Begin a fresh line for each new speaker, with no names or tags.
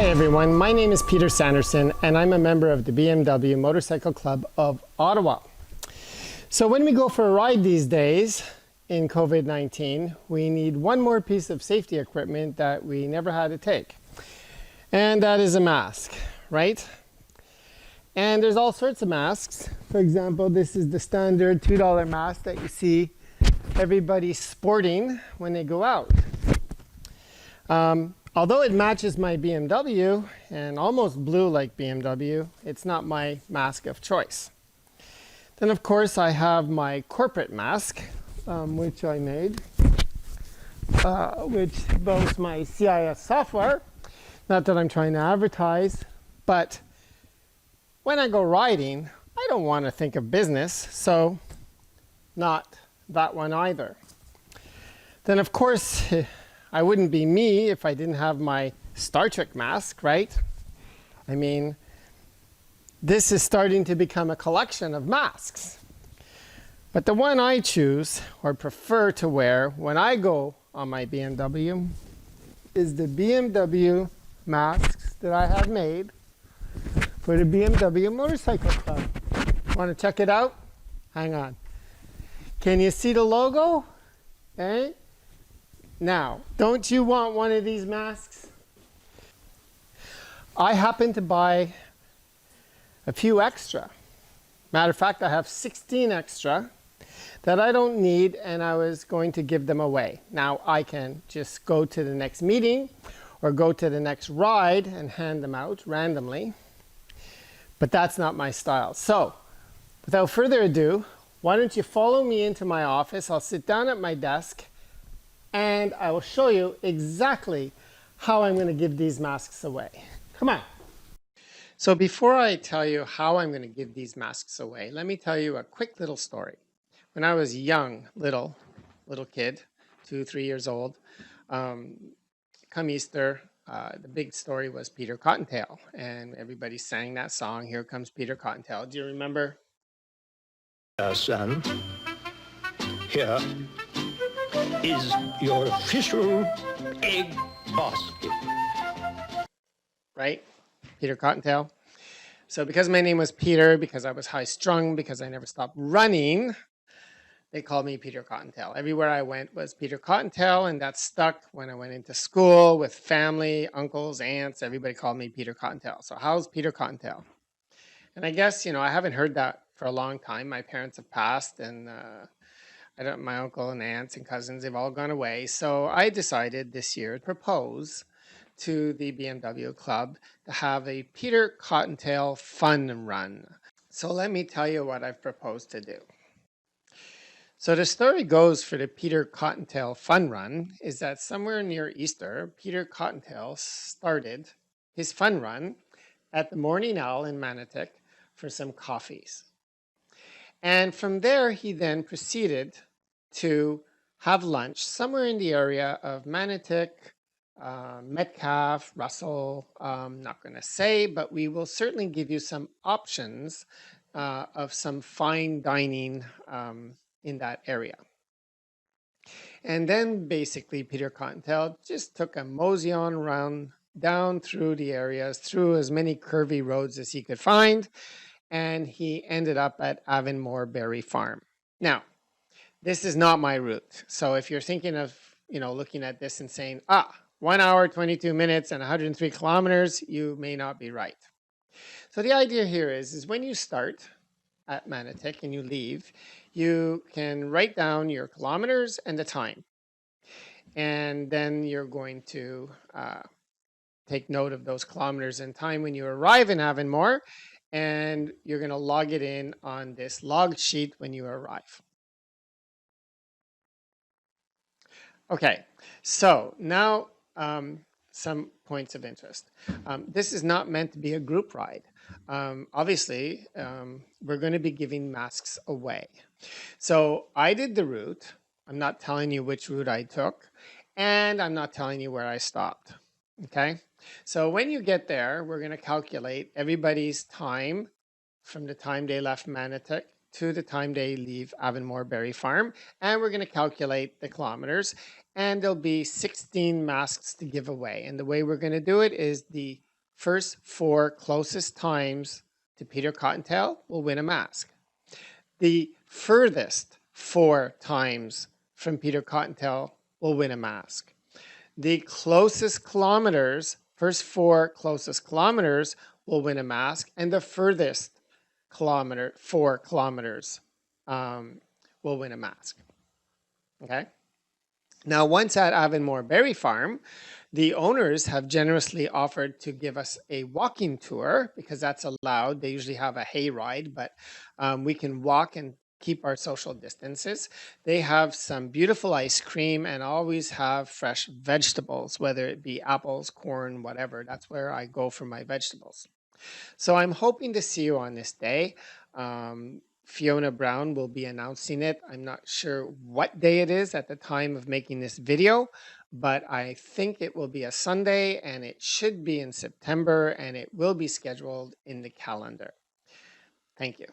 Hi everyone, my name is Peter Sanderson and I'm a member of the BMW Motorcycle Club of Ottawa. So when we go for a ride these days in COVID-19, we need one more piece of safety equipment that we never had to take. And that is a mask, right? And there's all sorts of masks. For example, this is the standard $2 mask that you see everybody sporting when they go out. Although it matches my BMW and almost blue like BMW, it's not my mask of choice. Then of course I have my corporate mask, which I made, which boasts my CIS software. Not that I'm trying to advertise, but when I go riding, I don't want to think of business, so not that one either. Then of course, I wouldn't be me if I didn't have my Star Trek mask, right? I mean, this is starting to become a collection of masks. But the one I choose or prefer to wear when I go on my BMW is the BMW masks that I have made for the BMW Motorcycle Club. Want to check it out? Hang on. Can you see the logo? Okay. Now, don't you want one of these masks? I happen to buy a few extra. Matter of fact, I have 16 extra that I don't need and I was going to give them away. Now, I can just go to the next meeting or go to the next ride and hand them out randomly, but that's not my style. So, without further ado, why don't you follow me into my office? I'll sit down at my desk and I will show you exactly how I'm going to give these masks away. Come on. So before I tell you how I'm going to give these masks away, let me tell you a quick little story. When I was young, little kid, 2-3 years old, come Easter, the big story was Peter Cottontail, and everybody sang that song, Here Comes Peter Cottontail. Do you remember?
Son, here is your official egg basket.
Right? Peter Cottontail. So because my name was Peter, because I was high-strung, because I never stopped running, they called me Peter Cottontail. Everywhere I went was Peter Cottontail, and that stuck when I went into school with family, uncles, aunts. Everybody called me Peter Cottontail. So how's Peter Cottontail? And I guess, I haven't heard that for a long time. My parents have passed, and my uncle and aunts and cousins, they've all gone away. So I decided this year to propose to the BMW Club to have a Peter Cottontail fun run. So let me tell you what I've proposed to do. So the story goes for the Peter Cottontail fun run is that somewhere near Easter, Peter Cottontail started his fun run at the Morning Owl in Manotick for some coffees. And from there, he then proceeded to have lunch somewhere in the area of Manotick, Metcalfe, Russell, not going to say, but we will certainly give you some options of some fine dining in that area. And then basically Peter Cottontail just took a mosey on around down through the areas, through as many curvy roads as he could find, and he ended up at AVONMORE Berry Farm. Now, this is not my route. So if you're thinking of, looking at this and saying, 1 hour, 22 minutes and 103 kilometers, you may not be right. So the idea here is when you start at Manotick and you leave, you can write down your kilometers and the time. And then you're going to take note of those kilometers and time when you arrive in AVONMORE, and you're going to log it in on this log sheet when you arrive. Okay, so now some points of interest. This is not meant to be a group ride. Obviously, we're going to be giving masks away. So I did the route. I'm not telling you which route I took, and I'm not telling you where I stopped. Okay, so when you get there, we're going to calculate everybody's time from the time they left Manotick to the time they leave AVONMORE Berry Farm, and we're going to calculate the kilometers, and there'll be 16 masks to give away. And the way we're going to do it is the first 4 closest times to Peter Cottontail will win a mask. The furthest 4 times from Peter Cottontail will win a mask. The closest kilometers, first 4 closest kilometers will win a mask, and the furthest 4 kilometers will win a mask. Okay. Now, once at AVONMORE Berry Farm, the owners have generously offered to give us a walking tour because that's allowed. They usually have a hay ride, but we can walk and keep our social distances. They have some beautiful ice cream and always have fresh vegetables, whether it be apples, corn, whatever. That's where I go for my vegetables. So I'm hoping to see you on this day. Fiona Brown will be announcing it. I'm not sure what day it is at the time of making this video, but I think it will be a Sunday and it should be in September and it will be scheduled in the calendar. Thank you.